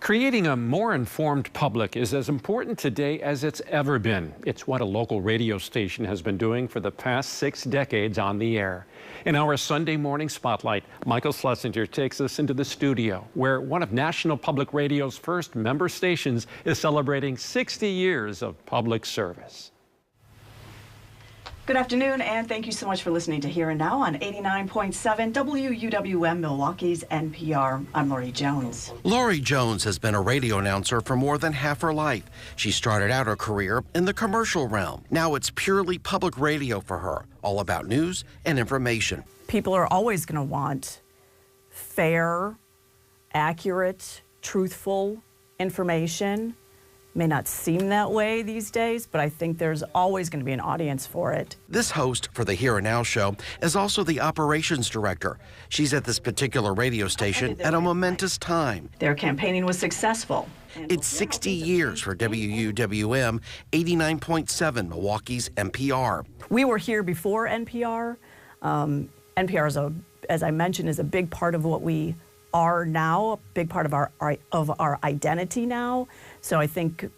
Creating a more informed public is as important today as it's ever been. It's what a local radio station has been doing for the past 6 decades on the air. In our Sunday morning spotlight, Michael Schlesinger takes us into the studio, where one of National Public Radio's first member stations is celebrating 60 years of public service. Good afternoon, and thank you so much for listening to Here and Now on 89.7 WUWM Milwaukee's NPR. I'm Lauri Jones. Lauri Jones has been a radio announcer for more than half her life. She started out her career in the commercial realm. Now it's purely public radio for her, all about news and information. People are always going to want fair, accurate, truthful information. May not seem that way these days, but I think there's always going to be an audience for it. This host for the Here and Now show is also the operations director. She's at this particular radio station at a momentous time. Their campaigning was successful. It's 60 years for WUWM 89.7 Milwaukee's NPR. We were here before NPR. NPR, as I mentioned, is a big part of what we are now, a big part of our identity now. So I think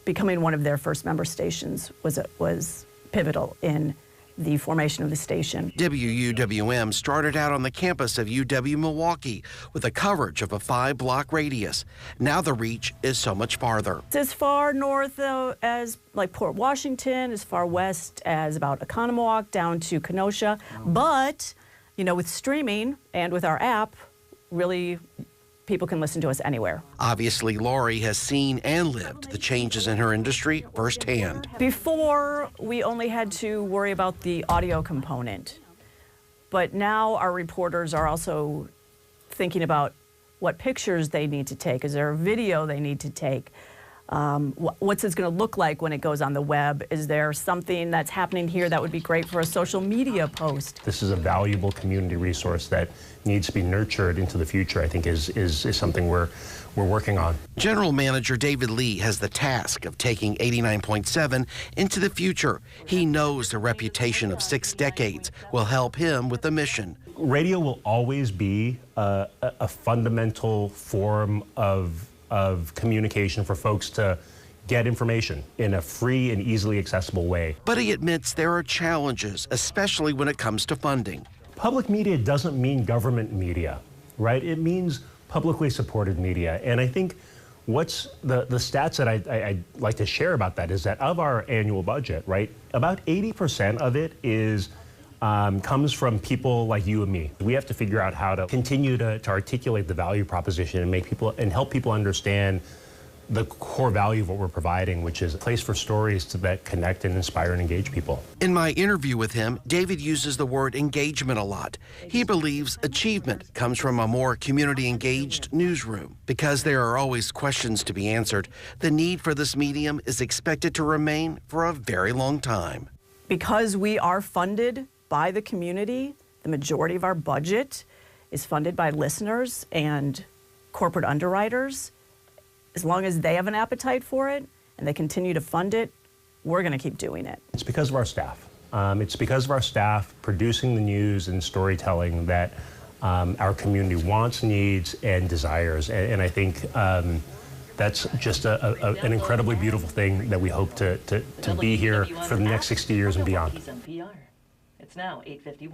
becoming one of their first member stations was pivotal in the formation of the station. WUWM started out on the campus of UW Milwaukee with a coverage of a 5-block radius. Now the reach is so much farther. It's as far north as like Port Washington, as far west as about Oconomowoc, down to Kenosha. But, you know, with streaming and with our app, really, people can listen to us anywhere. Obviously, Lauri has seen and lived the changes in her industry firsthand. Before, we only had to worry about the audio component. But now our reporters are also thinking about what pictures they need to take. Is there a video they need to take? What's this going to look like when it goes on the web? Is there something that's happening here that would be great for a social media post? This is a valuable community resource that needs to be nurtured into the future, I think is something we're working on. General Manager David Lee has the task of taking 89.7 into the future. He knows the reputation of 6 decades will help him with the mission. Radio will always be a fundamental form of communication for folks to get information in a free and easily accessible way. But he admits there are challenges, especially when it comes to funding. Public media doesn't mean government media, right? It means publicly supported media. And I think what's the stats that I'd like to share about that is that of our annual budget, right, about 80% of it is comes from people like you and me. We have to figure out how to continue to articulate the value proposition and make people and help people understand the core value of what we're providing, which is a place for stories that connect and inspire and engage people. In my interview with him, David uses the word engagement a lot. He believes achievement comes from a more community-engaged newsroom. Because there are always questions to be answered, the need for this medium is expected to remain for a very long time. Because we are funded by the community, the majority of our budget is funded by listeners and corporate underwriters. As long as they have an appetite for it and they continue to fund it, we're going to keep doing it. It's because of our staff. It's because of our staff producing the news and storytelling that our community wants, needs, and desires. And I think that's just an incredibly beautiful thing that we hope to be here for the next 60 years and beyond. It's now 8:51.